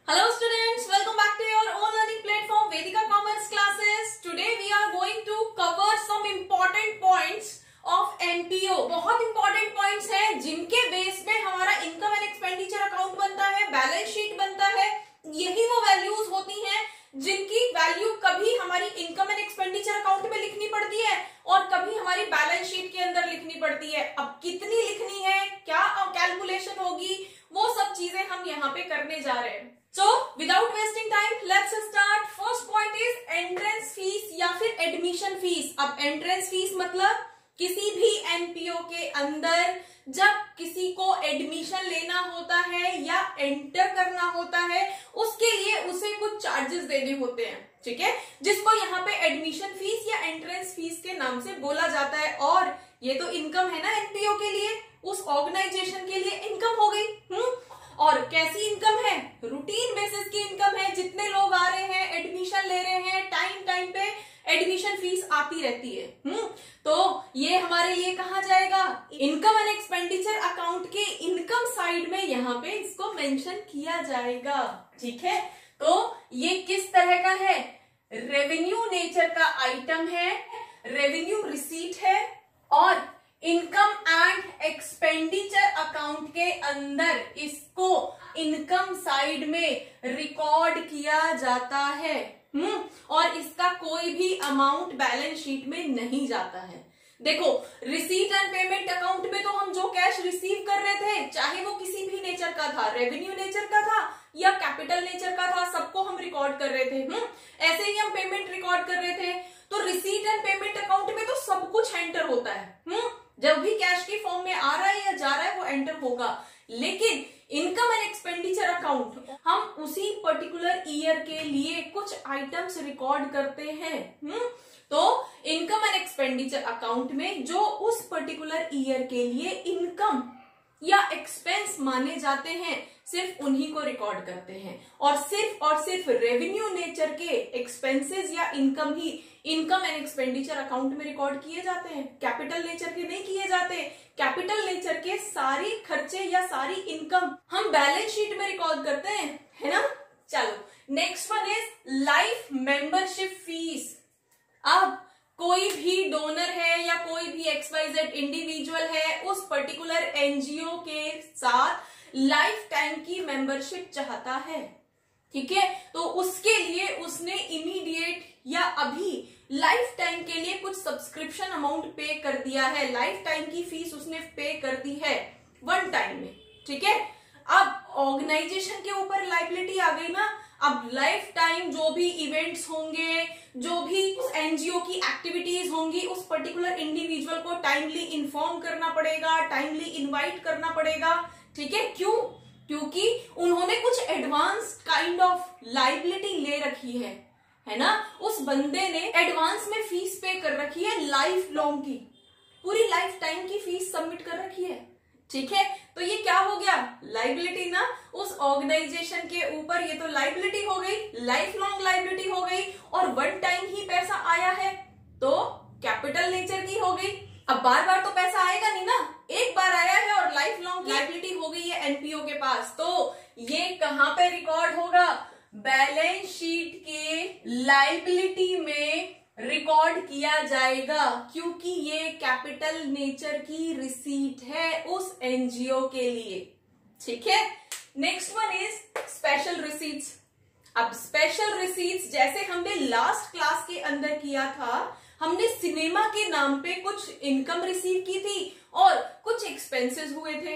Hello students, welcome back to your own learning platform Vedika Commerce classes. Today we are going to cover some important points of NPO. बहुत important points हैं जिनके base पे हमारा income and expenditure account बनता है, balance sheet बनता है। यही वो वैल्यूज होती हैं जिनकी वैल्यू कभी हमारी इनकम एंड एक्सपेंडिचर अकाउंट में लिखनी पड़ती है और कभी हमारी बैलेंस शीट के अंदर लिखनी पड़ती है। अब कितनी लिखनी है, क्या कैलकुलेशन होगी, वो सब चीजें हम यहाँ पे करने जा रहे हैं। So, without wasting time, let's start. First point is entrance fees या फिर admission fees. अब entrance fees मतलब किसी भी NPO के अंदर जब किसी को एडमिशन लेना होता है या एंटर करना होता है, उसके लिए उसे कुछ चार्जेस देने होते हैं, ठीक है, जिसको यहाँ पे एडमिशन फीस या एंट्रेंस फीस के नाम से बोला जाता है। और ये तो इनकम है ना NPO के लिए, उस ऑर्गेनाइजेशन के लिए इनकम हो गई। और कैसी इनकम है? रूटीन बेसिस की इनकम है। जितने लोग आ रहे हैं, एडमिशन ले रहे हैं, टाइम पे एडमिशन फीस आती रहती है। तो ये हमारे लिए कहा जाएगा इनकम एंड एक्सपेंडिचर अकाउंट के इनकम साइड में, यहाँ पे इसको मेंशन किया जाएगा, ठीक है। तो ये किस तरह का है? रेवेन्यू नेचर का आइटम है, रेवेन्यू रिसीट है और इनकम एंड एक्सपेंडिचर अकाउंट के अंदर इसको इनकम साइड में रिकॉर्ड किया जाता है। और इसका कोई भी अमाउंट बैलेंस शीट में नहीं जाता है। देखो, रिसीट एंड पेमेंट अकाउंट में तो हम जो कैश रिसीव कर रहे थे, चाहे वो किसी भी नेचर का था, रेवेन्यू नेचर का था या कैपिटल नेचर का था, सबको हम रिकॉर्ड कर रहे थे। ऐसे ही हम पेमेंट रिकॉर्ड कर रहे थे। तो रिसीट एंड पेमेंट अकाउंट में तो सब कुछ एंटर होता है। जब भी कैश की फॉर्म में आ रहा है या जा रहा है वो एंटर होगा। लेकिन इनकम एंड एक्सपेंडिचर अकाउंट हम उसी पर्टिकुलर ईयर के लिए कुछ आइटम्स रिकॉर्ड करते हैं। तो इनकम एंड एक्सपेंडिचर अकाउंट में जो उस पर्टिकुलर ईयर के लिए इनकम या एक्सपेंस माने जाते हैं, सिर्फ उन्हीं को रिकॉर्ड करते हैं। और सिर्फ रेवेन्यू नेचर के एक्सपेंसेस या income he income and expenditure account में रिकॉर्ड किए जाते हैं, कैपिटल नेचर के नहीं किए जाते। कैपिटल नेचर के सारी खर्चे या सारी इनकम हम बैलेंस शीट में रिकॉर्ड करते हैं, है ना। चलो, next one is life membership fees. अब कोई भी डोनर है या कोई भी XYZ इंडिविजुअल है, उस पर्टिकुलर NGO के साथ लाइफ टाइम की मेंबरशिप चाहता है, ठीक है। तो उसके लिए उसने इमीडिएट या अभी लाइफ टाइम के लिए कुछ सब्सक्रिप्शन अमाउंट पे कर दिया है, लाइफ टाइम की फीस उसने पे कर दी है वन टाइम में, ठीक है। अब ऑर्गेनाइजेशन के ऊपर लाइबिलिटी आ गई ना। अब लाइफ टाइम जो भी इवेंट्स होंगे, जो भी उस NGO की एक्टिविटीज होंगी, उस पर्टिकुलर इंडिविजुअल को टाइमली इन्फॉर्म करना पड़ेगा, टाइमली इनवाइट करना पड़ेगा, ठीक है। क्यों? क्योंकि उन्होंने कुछ एडवांस काइंड ऑफ लाइबिलिटी ले रखी है ना। उस बंदे ने एडवांस में फीस पे कर रखी है, लाइफ लॉन्ग की, पूरी लाइफ टाइम की फीस सबमिट कर रखी है, ठीक है। तो ये क्या हो गया? लाइबिलिटी ना, उस ऑर्गेनाइजेशन के ऊपर ये तो लाइबिलिटी हो गई, लाइफ लॉन्ग लाइबिलिटी हो गई। और वन टाइम ही पैसा आया है तो कैपिटल नेचर की हो गई। अब बार बार तो पैसा आएगा नहीं ना, एक बार आया है और लाइफ लॉन्ग लाइबिलिटी हो गई है NPO के पास। तो ये कहां पे रिकॉर्ड होगा? बैलेंस शीट के लाइबिलिटी में रिकॉर्ड किया जाएगा, क्योंकि ये कैपिटल नेचर की रिसीट है उस NGO के लिए, ठीक है। Next one is special receipts. अब स्पेशल रिसीट्स जैसे हमने लास्ट क्लास के अंदर किया था, हमने सिनेमा के नाम पे कुछ इनकम रिसीव की थी और कुछ एक्सपेंसेस हुए थे।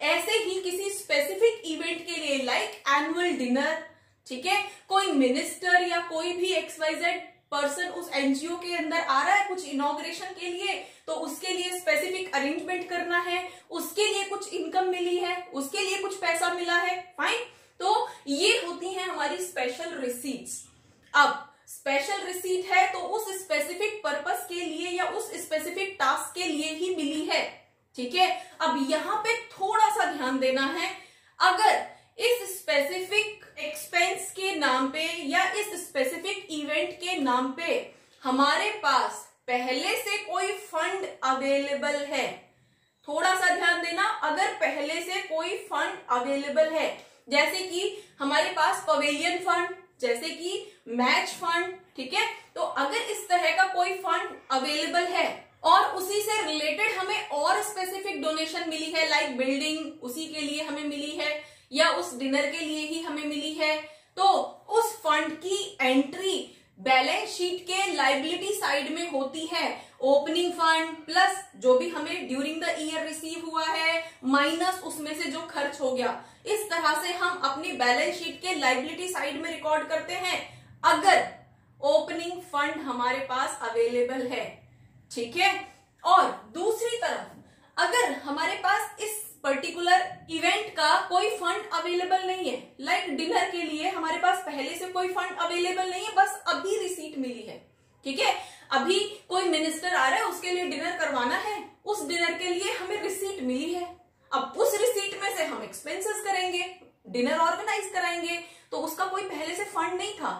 ऐसे ही किसी स्पेसिफिक इवेंट के लिए लाइक एनुअल डिनर, ठीक है, कोई मिनिस्टर या कोई भी XYZ पर्सन उस NGO के अंदर आ रहा है कुछ इनॉग्रेशन के लिए, तो उसके लिए स्पेसिफिक अरेंजमेंट करना है, उसके लिए कुछ इनकम मिली है, उसके लिए कुछ पैसा मिला है, फाइन। तो ये होती हैं हमारी स्पेशल रिसीट्स। अब स्पेशल रिसीट है तो उस स्पेसिफिक पर्पस के लिए या उस स्पेसिफिक टास्क के लिए ही मिली है, ठीक है। अब यहाँ पे थोड़ा सा ध्यान देना है, अगर इस स्पेसिफिक एक्सपेंस के नाम पे या इस स्पेसिफिक इवेंट के नाम पे हमारे पास पहले से कोई फंड अवेलेबल है, थोड़ा सा ध्यान देना, अगर पहले से कोई फंड अवेलेबल है जैसे कि हमारे पास पवेलियन फंड, जैसे कि मैच फंड, ठीक है। तो अगर इस तरह का कोई फंड अवेलेबल है और उसी से रिलेटेड हमें और स्पेसिफिक डोनेशन मिली है, लाइक बिल्डिंग उसी के लिए हमें मिली है या उस डिनर के लिए ही हमें मिली है, तो उस फंड की एंट्री बैलेंस शीट के लायबिलिटी साइड में होती है। ओपनिंग फंड प्लस जो भी हमें ड्यूरिंग द ईयर रिसीव हुआ है माइनस उसमें से जो खर्च हो गया, इस तरह से हम अपनी बैलेंस शीट के लायबिलिटी साइड में रिकॉर्ड करते हैं अगर ओपनिंग फंड हमारे पास अवेलेबल है, ठीक है। और दूसरी तरफ अगर हमारे पास इस पर्टिकुलर इवेंट का कोई फंड अवेलेबल नहीं है, लाइक डिनर के लिए हमारे पास पहले से कोई फंड अवेलेबल नहीं है, बस अभी रिसीट मिली है, ठीक है। अभी कोई मिनिस्टर आ रहा है, उसके लिए डिनर करवाना है, उस डिनर के लिए हमें रिसीट मिली है। अब उस रिसीट में से हम एक्सपेंसेस करेंगे, डिनर ऑर्गेनाइज कराएंगे, तो उसका कोई पहले से फंड नहीं था,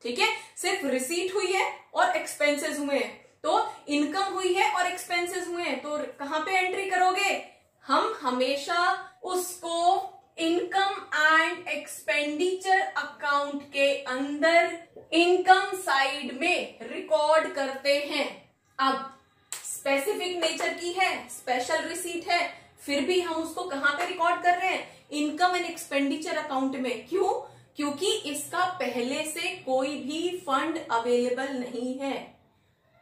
ठीक है। सिर्फ रिसीट हुई है और एक्सपेंसेस हुए हैं, तो इनकम हुई है और एक्सपेंसेस हुए हैं, तो कहां पे एंट्री करोगे? हम हमेशा उसको इनकम एंड एक्सपेंडिचर अकाउंट के अंदर इनकम साइड में रिकॉर्ड करते हैं। अब स्पेसिफिक नेचर की है, स्पेशल रिसीट है, फिर भी हम उसको कहां पे रिकॉर्ड कर रहे हैं? इनकम एंड एक्सपेंडिचर अकाउंट में। क्यों? क्योंकि इसका पहले से कोई भी फंड अवेलेबल नहीं है।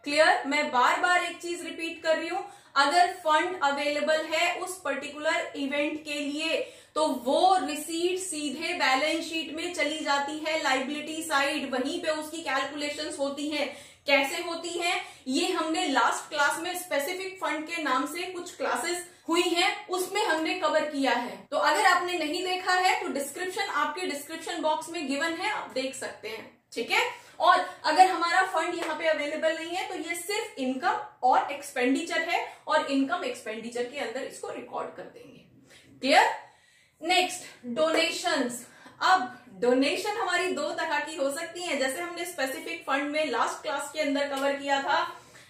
क्लियर? मैं बार बार एक चीज रिपीट कर रही हूं, अगर फंड अवेलेबल है उस पर्टिकुलर इवेंट के लिए तो वो रिसीट सीधे बैलेंस शीट में चली जाती है, लायबिलिटी साइड, वहीं पे उसकी कैलकुलेशंस होती हैं। कैसे होती हैं ये हमने लास्ट क्लास में स्पेसिफिक फंड के नाम से कुछ क्लासेस हुई हैं, उसमें हमने कवर किया है। तो अगर आपने नहीं देखा है तो डिस्क्रिप्शन, आपके डिस्क्रिप्शन बॉक्स में गिवन है, आप देख सकते हैं, ठीक है। और अगर हमारा फंड यहाँ पे अवेलेबल नहीं है तो ये सिर्फ इनकम और एक्सपेंडिचर है और इनकम एक्सपेंडिचर के अंदर इसको रिकॉर्ड कर देंगे। क्लियर? Next, donations. अब डोनेशन हमारी दो तरह की हो सकती है, जैसे हमने स्पेसिफिक फंड में लास्ट क्लास के अंदर कवर किया था।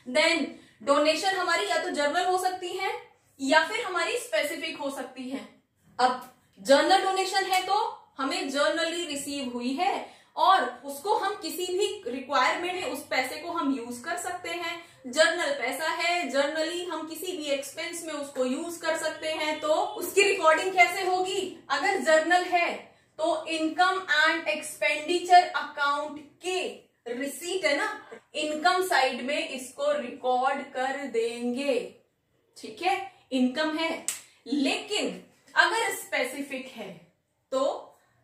देन डोनेशन हमारी या तो जर्नल हो सकती है या फिर हमारी स्पेसिफिक हो सकती है। अब जर्नल डोनेशन है तो हमें जर्नली रिसीव हुई है और उसको हम किसी भी रिक्वायरमेंट में उस पैसे को हम यूज कर सकते हैं। जर्नल पैसा है, जर्नली हम किसी भी एक्सपेंस में उसको यूज कर सकते हैं, तो उसकी रिकॉर्डिंग कैसे होगी? अगर जर्नल है तो इनकम एंड एक्सपेंडिचर अकाउंट के रिसीट है ना, इनकम साइड में इसको रिकॉर्ड कर देंगे, ठीक है। इनकम है, लेकिन अगर स्पेसिफिक है तो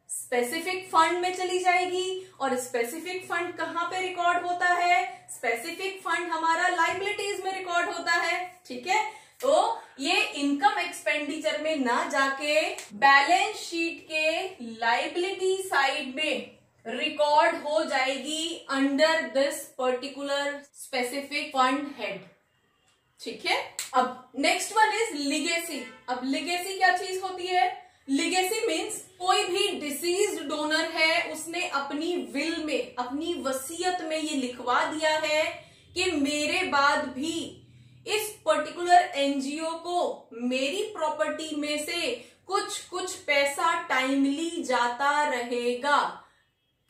स्पेसिफिक फंड में चली जाएगी। और स्पेसिफिक फंड कहां पे रिकॉर्ड होता है? स्पेसिफिक फंड हमारा लायबिलिटीज में रिकॉर्ड होता है, ठीक है। तो ये इनकम एक्सपेंडिचर में ना जाके बैलेंस शीट के लायबिलिटी साइड में रिकॉर्ड हो जाएगी under this particular specific fund head, ठीक है। अब नेक्स्ट वन इज लिगेसी। अब लिगेसी क्या चीज होती है? लिगेसी मीन्स कोई भी डिसीज्ड डोनर है, उसने अपनी विल में, अपनी वसीयत में ये लिखवा दिया है कि मेरे बाद भी इस पर्टिकुलर एनजीओ को मेरी प्रॉपर्टी में से कुछ पैसा टाइमली जाता रहेगा,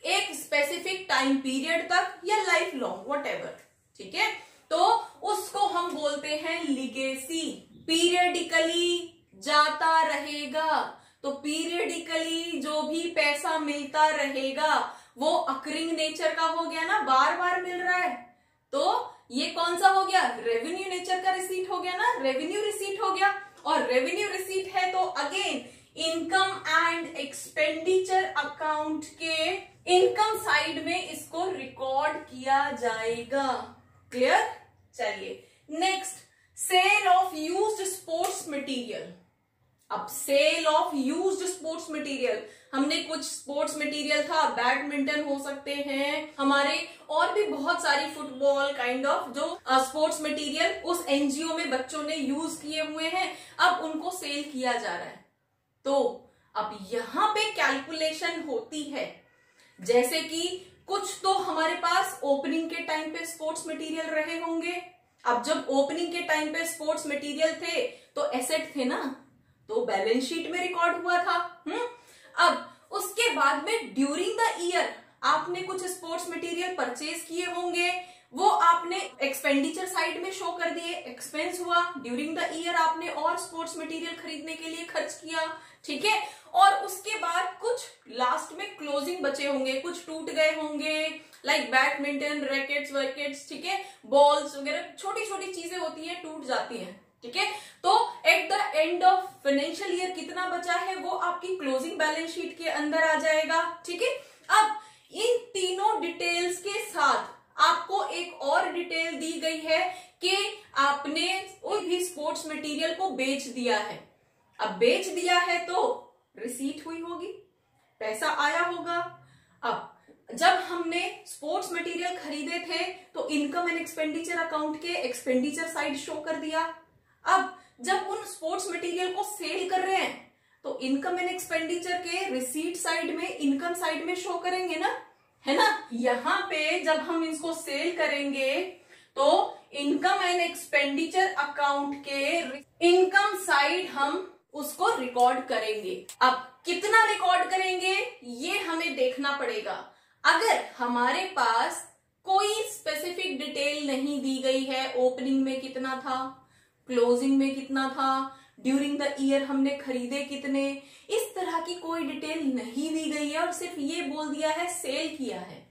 एक स्पेसिफिक टाइम पीरियड तक या लाइफ लॉन्ग, व्हाटएवर, ठीक है। तो उसको हम बोलते हैं लिगेसी। पीरियडिकली जाता रहेगा, तो पीरियडिकली जो भी पैसा मिलता रहेगा वो अकरिंग नेचर का हो गया ना, बार बार मिल रहा है, तो ये कौन सा हो गया? रेवेन्यू नेचर का रिसीट हो गया ना, रेवेन्यू रिसीट हो गया। और रेवेन्यू रिसीट है तो again income and expenditure account के इनकम साइड में इसको रिकॉर्ड किया जाएगा। क्लियर? चलिए next, sale of used sports material. अब sale of used sports material, हमने कुछ स्पोर्ट्स मटेरियल था, बैडमिंटन हो सकते हैं हमारे, और भी बहुत सारी फुटबॉल काइंड ऑफ जो स्पोर्ट्स मटेरियल उस एनजीओ में बच्चों ने यूज किए हुए हैं, अब उनको सेल किया जा रहा है। तो अब यहां पे कैलकुलेशन होती है, जैसे कि कुछ तो हमारे पास ओपनिंग के टाइम पे स्पोर्ट्स मटेरियल रहे होंगे। अब जब ओपनिंग के टाइम पे स्पोर्ट्स मटेरियल थे तो एसेट थे ना, तो बैलेंस शीट में रिकॉर्ड हुआ था। अब उसके बाद में ड्यूरिंग द ईयर आपने कुछ स्पोर्ट्स मटेरियल परचेज किए होंगे, वो आपने एक्सपेंडिचर साइड में शो कर दिए, एक्सपेंस हुआ। ड्यूरिंग द ईयर आपने और स्पोर्ट्स मटेरियल खरीदने के लिए खर्च किया, ठीक है। और उसके बाद कुछ लास्ट में क्लोजिंग बचे होंगे, कुछ टूट गए होंगे, लाइक बैडमिंटन रैकेट्स वैकेट्स, ठीक है, बॉल्स वगैरह, छोटी छोटी चीजें होती है, टूट जाती हैं, ठीक है। तो at the end of financial year कितना बचा है वो आपकी क्लोजिंग बैलेंस शीट के अंदर आ जाएगा, ठीक है। अब इन तीनों डिटेल्स के साथ आपको एक और डिटेल दी गई है कि आपने कोई भी स्पोर्ट्स मटेरियल को बेच दिया है। अब बेच दिया है तो रिसीट हुई होगी, पैसा आया होगा। अब जब हमने स्पोर्ट्स मटेरियल खरीदे थे तो इनकम एंड एक्सपेंडिचर अकाउंट के एक्सपेंडिचर साइड शो कर दिया। अब जब उन स्पोर्ट्स मटेरियल को सेल कर रहे हैं तो इनकम एंड एक्सपेंडिचर के रिसीट साइड में, इनकम साइड में शो करेंगे ना, है ना। यहां पे जब हम इसको सेल करेंगे तो इनकम एंड एक्सपेंडिचर अकाउंट के इनकम साइड हम उसको रिकॉर्ड करेंगे। अब कितना रिकॉर्ड करेंगे ये हमें देखना पड़ेगा। अगर हमारे पास कोई स्पेसिफिक डिटेल नहीं दी गई है, ओपनिंग में कितना था, क्लोजिंग में कितना था, ड्यूरिंग द ईयर हमने खरीदे कितने, इस तरह की कोई डिटेल नहीं दी गई है और सिर्फ ये बोल दिया है सेल किया है,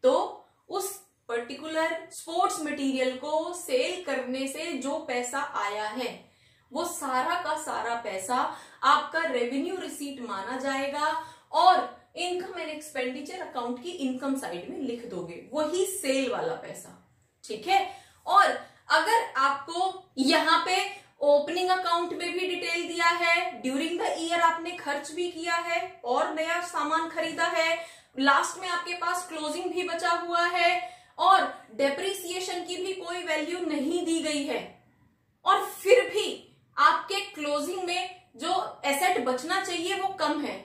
तो उस पर्टिकुलर स्पोर्ट्स मटेरियल को सेल करने से जो पैसा आया है वो सारा का सारा पैसा आपका रेवेन्यू रिसीट माना जाएगा और इनकम एंड एक्सपेंडिचर अकाउंट की इनकम साइड में लिख दोगे, वही सेल वाला पैसा, ठीक है। और अगर आपको यहाँ पे ओपनिंग अकाउंट में भी डिटेल दिया है, ड्यूरिंग द ईयर आपने खर्च भी किया है और नया सामान खरीदा है, लास्ट में आपके पास क्लोजिंग भी बचा हुआ है और डेप्रिसिएशन की भी कोई वैल्यू नहीं दी गई है, और फिर भी आपके क्लोजिंग में जो एसेट बचना चाहिए वो कम है,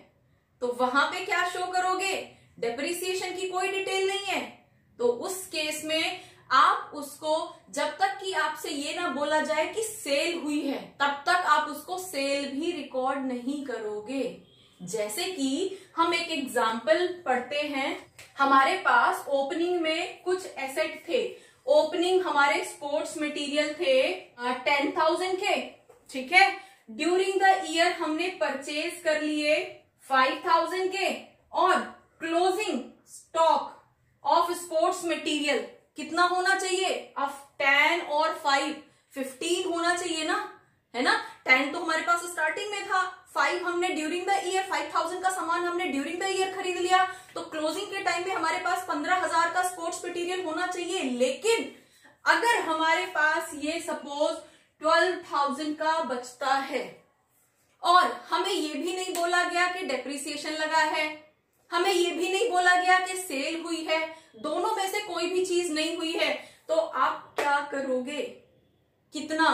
तो वहां पे क्या शो करोगे, डेप्रिसिएशन की कोई डिटेल नहीं है। तो उस केस में आप उसको, जब तक कि आपसे ये ना बोला जाए कि सेल हुई है, तब तक आप उसको सेल भी रिकॉर्ड नहीं करोगे। जैसे कि हम एक एग्जाम्पल पढ़ते हैं, हमारे पास ओपनिंग में कुछ एसेट थे, ओपनिंग हमारे स्पोर्ट्स मटेरियल थे 10,000 के, ठीक है। ड्यूरिंग द ईयर हमने परचेज कर लिए 5,000 के और closing stock of sports material कितना होना चाहिए, अब 10 और 5 15 होना चाहिए ना, है ना। 10 तो हमारे पास स्टार्टिंग में था, 5 हमने ड्यूरिंग द ईयर, 5,000 का सामान हमने ड्यूरिंग द ईयर खरीद लिया, तो क्लोजिंग के टाइम में हमारे पास 15,000 का स्पोर्ट्स मटेरियल होना चाहिए। लेकिन अगर हमारे पास ये सपोज 12,000 का बचता है और हमें ये भी नहीं बोला गया कि डेप्रिसिएशन लगा है, हमें ये भी नहीं बोला गया कि सेल हुई है, दोनों में से कोई भी चीज नहीं हुई है, तो आप क्या करोगे, कितना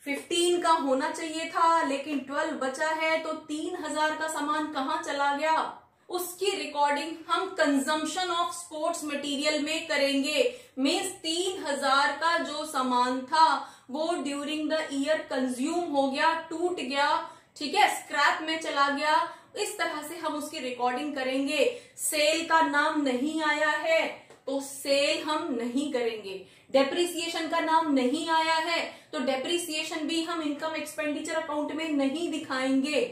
15 का होना चाहिए था लेकिन 12 बचा है, तो 3,000 का सामान कहां चला गया, उसकी रिकॉर्डिंग हम कंजम्पशन ऑफ स्पोर्ट्स मटेरियल में करेंगे। मींस 3,000 का जो सामान था वो ड्यूरिंग द ईयर कंज्यूम हो गया, टूट गया, ठीक है, स्क्रैप में चला गया, इस तरह से हम उसकी रिकॉर्डिंग करेंगे। सेल का नाम नहीं आया है तो सेल हम नहीं करेंगे, डेप्रिसिएशन का नाम नहीं आया है तो डेप्रिसिएशन भी हम इनकम एक्सपेंडिचर अकाउंट में नहीं दिखाएंगे,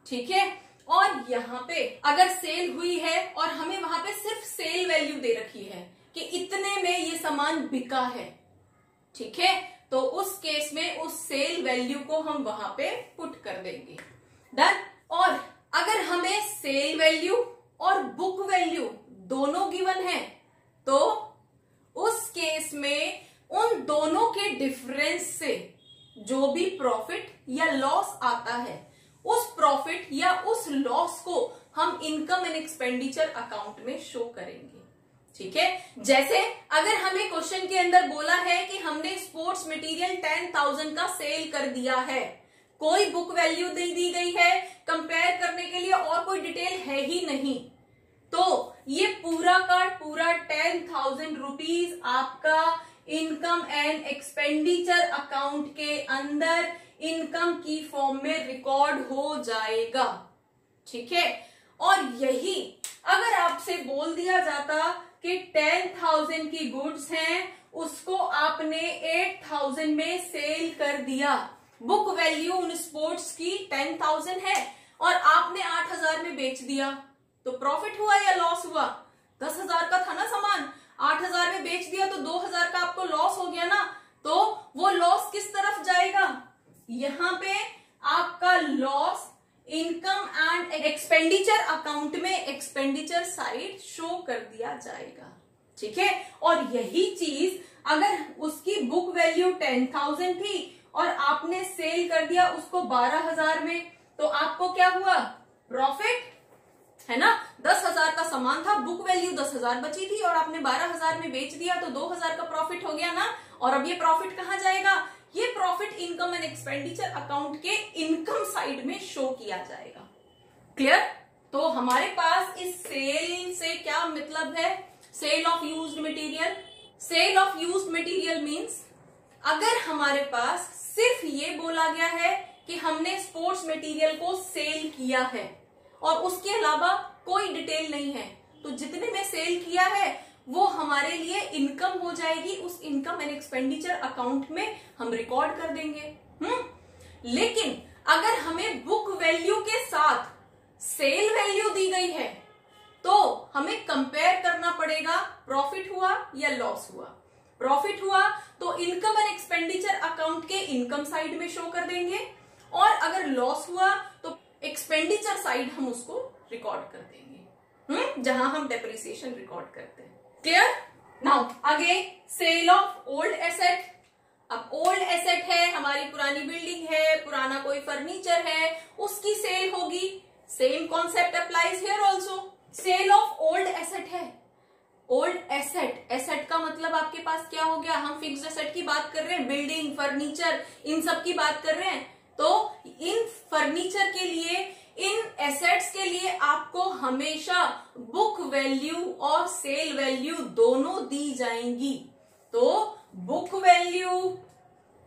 ठीक है। और यहाँ पे अगर सेल हुई है और हमें वहां पे सिर्फ सेल वैल्यू दे रखी है कि इतने में ये सामान बिका है, ठीक है, तो उस केस में उस सेल वैल्यू को हम वहां पे पुट कर देंगे, डन। और अगर हमें सेल वैल्यू और बुक वैल्यू दोनों गिवन है तो उस केस में उन दोनों के डिफरेंस से जो भी प्रॉफिट या लॉस आता है, उस प्रॉफिट या उस लॉस को हम इनकम एंड एक्सपेंडिचर अकाउंट में शो करेंगे, ठीक है। जैसे अगर हमें क्वेश्चन के अंदर बोला है कि हमने स्पोर्ट्स मटेरियल 10,000 का सेल कर दिया है, कोई बुक वैल्यू नहीं दी गई है, कंपेयर करने के लिए और कोई डिटेल है ही नहीं, तो ये पूरा का पूरा 10,000 रुपीज आपका इनकम एंड एक्सपेंडिचर अकाउंट के अंदर इनकम की फॉर्म में रिकॉर्ड हो जाएगा, ठीक है। और यही अगर आपसे बोल दिया जाता कि 10,000 की गुड्स हैं, उसको आपने 8,000 में सेल कर दिया, बुक वैल्यू उन स्पोर्ट्स की 10,000 है और आपने 8,000 में बेच दिया, तो प्रॉफिट हुआ या लॉस हुआ? 10,000 का था ना सामान, 8,000 में बेच दिया तो 2,000 का आपको लॉस हो गया ना। तो वो लॉस किस तरफ जाएगा? यहां पे आपका loss income and expenditure account में एक्सपेंडिचर साइड शो कर दिया जाएगा, ठीक है। और यही चीज अगर उसकी बुक वैल्यू 10,000 थी और आपने सेल कर दिया उसको 12,000 में, तो आपको क्या हुआ? प्रॉफिट, है ना। 10,000 का सामान था, बुक वैल्यू 10,000 बची थी और आपने 12,000 में बेच दिया तो 2,000 का प्रॉफिट हो गया ना। और अब ये प्रॉफिट कहां जाएगा? ये profit income and expenditure account के इनकम साइड में शो किया जाएगा। क्लियर? तो हमारे पास इस सेल से क्या मतलब है? Sale of used material. Sale of used material means अगर हमारे पास सिर्फ ये बोला गया है कि हमने स्पोर्ट्स मटेरियल को सेल किया है और उसके अलावा कोई डिटेल नहीं है, तो जितने में सेल किया है वो हमारे लिए इनकम हो जाएगी, उस इनकम एंड एक्सपेंडिचर अकाउंट में हम रिकॉर्ड कर देंगे। लेकिन अगर हमें बुक वैल्यू के साथ सेल वैल्यू दी गई है तो हमें कंपेयर करना पड़ेगा, प्रॉफिट हुआ या लॉस हुआ। प्रॉफिट हुआ तो इनकम एंड एक्सपेंडिचर अकाउंट के इनकम साइड में शो कर देंगे, और अगर लॉस हुआ तो एक्सपेंडिचर साइड हम उसको रिकॉर्ड कर देंगे, जहां हम डेप्रिसिएशन रिकॉर्ड करते हैं। क्लियर? नाउ आगे सेल ऑफ ओल्ड एसेट। अब ओल्ड एसेट है, हमारी पुरानी बिल्डिंग है, पुराना कोई फर्नीचर है, उसकी सेल होगी। Same concept applies here also. Sale of old asset है। ओल्ड एसेट, एसेट का मतलब आपके पास क्या हो गया? हम फिक्स्ड एसेट की बात कर रहे हैं, बिल्डिंग, फर्नीचर, इन सब की बात कर रहे हैं। तो इन फर्नीचर के लिए, इन एसेट्स के लिए आपको हमेशा बुक वैल्यू और सेल वैल्यू दोनों दी जाएंगी। तो book value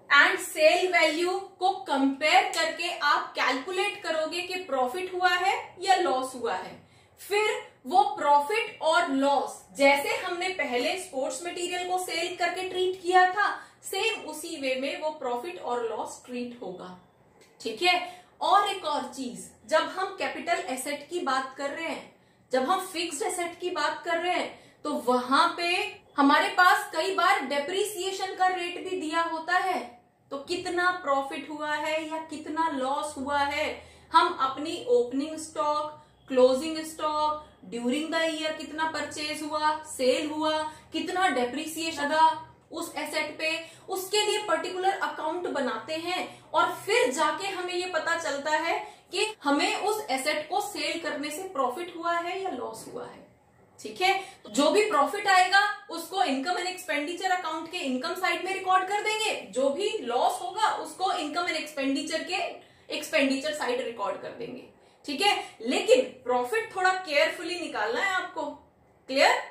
and sale value को कंपेयर करके आप कैलकुलेट करोगे कि प्रॉफिट हुआ है या लॉस हुआ है। फिर वो प्रॉफिट और लॉस, जैसे हमने पहले स्पोर्ट्स मटेरियल को सेल करके ट्रीट किया था, सेम उसी वे में वो प्रॉफिट और लॉस ट्रीट होगा, ठीक है। और एक और चीज, जब हम कैपिटल एसेट की बात कर रहे हैं, जब हम फिक्स्ड एसेट की बात कर रहे हैं, तो वहां पे हमारे पास कई बार डेप्रिसिएशन का रेट भी दिया होता है। तो कितना प्रॉफिट हुआ है या कितना लॉस हुआ है, हम अपनी opening stock, closing stock, during the year कितना परचेज हुआ, सेल हुआ, कितना डेप्रिसिएशन लगा उस एसेट पे, उसके लिए पर्टिकुलर अकाउंट बनाते हैं और फिर जाके हमें ये पता चलता है कि हमें उस एसेट को सेल करने से प्रॉफिट हुआ है या लॉस हुआ है, ठीक है। तो जो भी प्रॉफिट आएगा उसको इनकम एंड एक्सपेंडिचर अकाउंट के इनकम साइड में रिकॉर्ड कर देंगे, जो भी लॉस होगा उसको इनकम एंड एक्सपेंडिचर के एक्सपेंडिचर साइड रिकॉर्ड कर देंगे, ठीक है। लेकिन प्रॉफिट थोड़ा केयरफुली निकालना है आपको। क्लियर?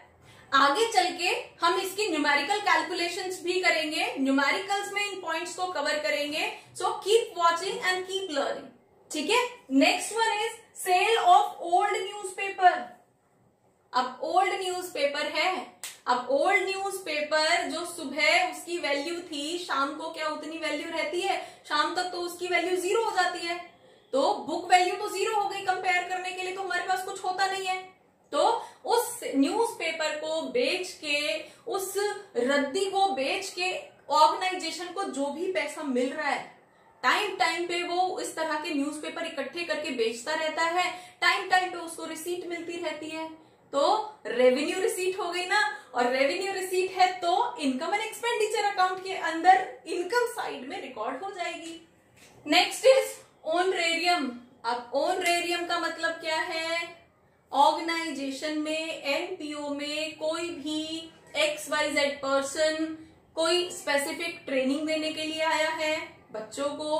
आगे चल के हम इसकी न्यूमेरिकल कैलकुलेशंस भी करेंगे, न्यूमेरिकल्स में इन पॉइंट्स को कवर करेंगे। So keep watching and keep learning, ठीक है। Next one is sale of old newspaper. अब ओल्ड न्यूज़पेपर है, अब ओल्ड न्यूज़पेपर जो सुबह उसकी वैल्यू थी, शाम को क्या उतनी वैल्यू रहती है? शाम तक तो उसकी वैल्यू 0 हो जाती है। तो बुक वैल्यू तो 0 हो गई, कंपेयर करने के लिए तो हमारे पास कुछ होता नहीं है। तो उस न्यूज़पेपर को बेच के, उस रद्दी को बेच के ऑर्गेनाइजेशन को जो भी पैसा मिल रहा है, टाइम टाइम पे वो इस तरह के न्यूज़पेपर इकट्ठे करके बेचता रहता है, टाइम टाइम पे उसको रिसीट मिलती रहती है, तो रेवेन्यू रिसीट हो गई ना। और रेवेन्यू रिसीट है तो इनकम एंड एक्सपेंडिचर अकाउंट के अंदर इनकम साइड में रिकॉर्ड हो जाएगी। Next is honorarium. अब ऑनरेरियम का मतलब क्या है? ऑर्गेनाइजेशन में, एनपीओ में कोई भी XYZ पर्सन कोई स्पेसिफिक ट्रेनिंग देने के लिए आया है, बच्चों को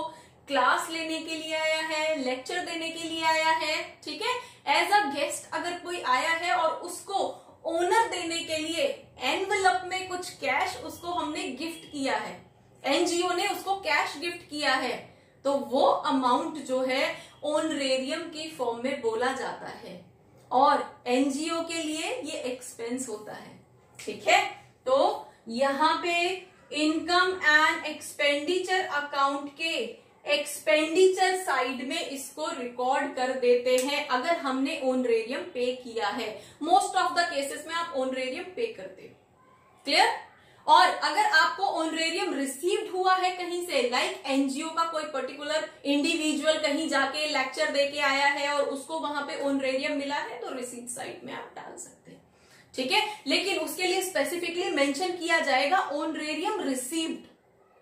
क्लास लेने के लिए आया है, लेक्चर देने के लिए आया है, ठीक है। एज अ गेस्ट अगर कोई आया है और उसको ओनर देने के लिए एनवेलप में कुछ कैश उसको हमने गिफ्ट किया है, एनजीओ ने उसको कैश गिफ्ट किया है, तो वो अमाउंट जो है ऑनरेरियम की फॉर्म में बोला जाता है। और एनजीओ के लिए ये एक्सपेंस होता है। ठीक है, तो यहां पे इनकम एंड एक्सपेंडिचर अकाउंट के एक्सपेंडिचर साइड में इसको रिकॉर्ड कर देते हैं अगर हमने ऑनरेरियम पे किया है। मोस्ट ऑफ द केसेस में आप ऑनरेरियम पे करते हो। क्लियर? और अगर आपको ऑनरेरियम रिसीव्ड हुआ है कहीं से, लाइक एनजीओ का कोई पर्टिकुलर इंडिविजुअल कहीं जाके लेक्चर देके आया है और उसको वहां पे ऑनरेरियम मिला है, तो रिसीट साइड में आप डाल सकते हैं। ठीक है, लेकिन उसके लिए स्पेसिफिकली मेंशन किया जाएगा ऑनरेरियम रिसीव्ड।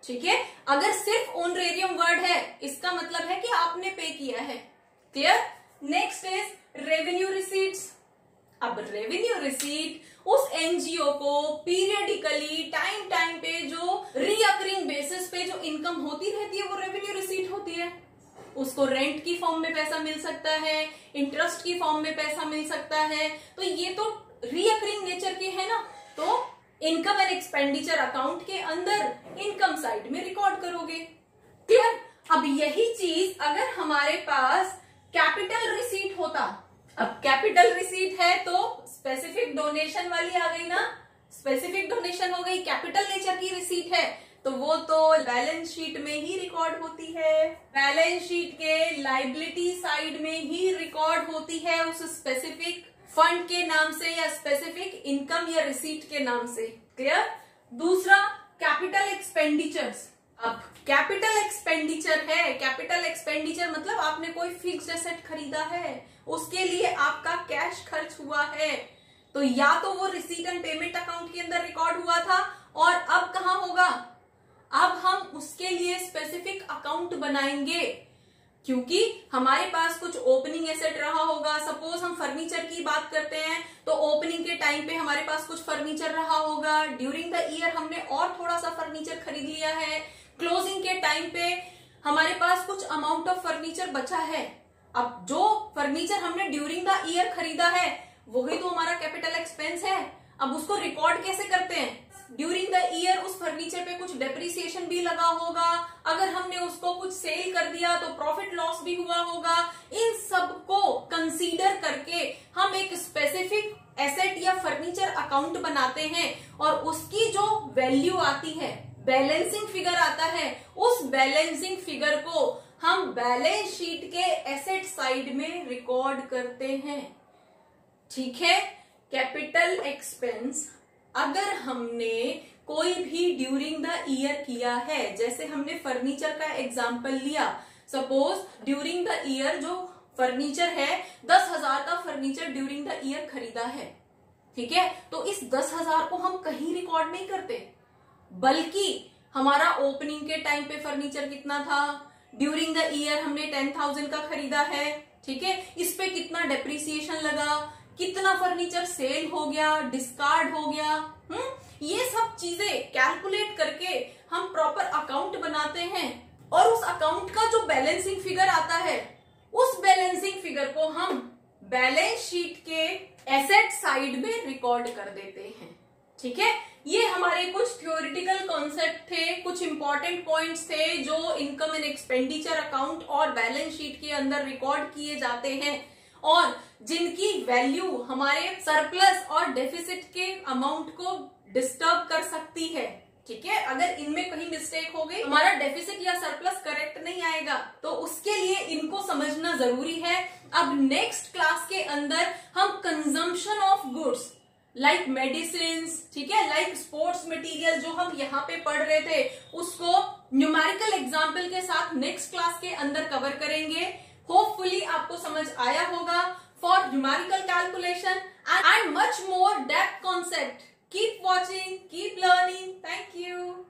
ठीक है, अगर सिर्फ ऑनरेरियम वर्ड है इसका मतलब है कि आपने पे किया है। Clear? Next is revenue receipts. अब रेवेन्यू रिसीट उस एनजीओ को पीरियडिकली टाइम पे जो रीअकरिंग बेसिस पे जो इनकम होती रहती है वो रेवेन्यू रिसीट होती है। उसको रेंट की फॉर्म में पैसा मिल सकता है, इंटरेस्ट की फॉर्म में पैसा मिल सकता है, तो ये तो रीअकरिंग नेचर के है ना, तो इनकम एंड एक्सपेंडिचर अकाउंट के अंदर इनकम साइड में रिकॉर्ड करोगे। क्लियर? अब यही चीज अगर हमारे पास कैपिटल रिसीट होता, अब कैपिटल रिसीट है तो स्पेसिफिक डोनेशन वाली आ गई ना, स्पेसिफिक डोनेशन हो गई, कैपिटल नेचर की रिसीट है तो वो तो बैलेंस शीट में ही रिकॉर्ड होती है, बैलेंस शीट के लायबिलिटी साइड में ही रिकॉर्ड होती है उस स्पेसिफिक फंड के नाम से या स्पेसिफिक इनकम या रिसीट के नाम से। क्लियर? दूसरा कैपिटल एक्सपेंडिचर्स। अब कैपिटल एक्सपेंडिचर है, कैपिटल एक्सपेंडिचर मतलब आपने कोई फिक्स्ड एसेट खरीदा है, उसके लिए आपका कैश खर्च हुआ है, तो या तो वो रिसीट एंड पेमेंट अकाउंट के अंदर रिकॉर्ड हुआ था और अब कहां होगा, अब हम उसके लिए स्पेसिफिक अकाउंट बनाएंगे क्योंकि हमारे पास कुछ ओपनिंग एसेट रहा होगा। सपोज हम फर्नीचर की बात करते हैं तो ओपनिंग के टाइम पे हमारे पास कुछ फर्नीचर रहा होगा, ड्यूरिंग द ईयर हमने और थोड़ा सा फर्नीचर खरीद लिया है, क्लोजिंग के टाइम पे हमारे पास कुछ अमाउंट ऑफ फर्नीचर बचा है। अब जो फर्नीचर हमने ड्यूरिंग द ईयर खरीदा है वही तो हमारा कैपिटल एक्सपेंस है। अब उसको रिकॉर्ड कैसे करते हैं, ड्यूरिंग द ईयर उस फर्नीचर पे कुछ डेप्रिसिएशन भी लगा होगा, अगर हमने उसको कुछ सेल कर दिया तो प्रॉफिट लॉस भी हुआ होगा। इन सबको कंसीडर करके हम एक स्पेसिफिक एसेट या फर्नीचर अकाउंट बनाते हैं और उसकी जो वैल्यू आती है, बैलेंसिंग फिगर आता है, उस बैलेंसिंग फिगर को हम बैलेंस शीट के एसेट साइड में रिकॉर्ड करते हैं। ठीक है, कैपिटल एक्सपेंस अगर हमने कोई भी ड्यूरिंग द ईयर किया है, जैसे हमने फर्नीचर का एग्जांपल लिया, सपोज ड्यूरिंग द ईयर जो फर्नीचर है 10,000 का फर्नीचर ड्यूरिंग द ईयर खरीदा है। ठीक है, तो इस 10,000 को हम कहीं रिकॉर्ड नहीं करते, बल्कि हमारा ओपनिंग के टाइम पे फर्नीचर कितना था, ड्यूरिंग द ईयर हमने 10,000 का खरीदा है। ठीक है, इस पे कितना डेप्रिसिएशन लगा, कितना फर्नीचर सेल हो गया, डिस्कार्ड हो गया, ये सब चीजें कैलकुलेट करके हम प्रॉपर अकाउंट बनाते हैं और उस अकाउंट का जो बैलेंसिंग फिगर आता है उस बैलेंसिंग फिगर को हम बैलेंस शीट के एसेट साइड में रिकॉर्ड कर देते हैं। ठीक है, ये हमारे कुछ थ्योरेटिकल कॉन्सेप्ट थे, कुछ इंपॉर्टेंट पॉइंट्स थे जो इनकम एंड एक्सपेंडिचर अकाउंट और बैलेंस शीट के अंदर रिकॉर्ड किए जाते हैं और जिनकी वैल्यू हमारे सरप्लस और डेफिसिट के अमाउंट को डिस्टर्ब कर सकती है। ठीक है, अगर इनमें कहीं मिस्टेक हो गई, हमारा डेफिसिट या सरप्लस करेक्ट नहीं आएगा, तो उसके लिए इनको समझना जरूरी है। अब नेक्स्ट क्लास के अंदर हम consumption of goods like medicine, ठीक है, लाइक स्पोर्ट्स मटेरियल जो हम यहाँ पे पढ़ रहे थे, उसको न्यूमेरिकल एग्जाम्पल के साथ नेक्स्ट क्लास के अंदर कवर करेंगे। होपफुली आपको समझ आया होगा। For numerical calculation and much more depth concept, keep watching, keep learning. Thank you.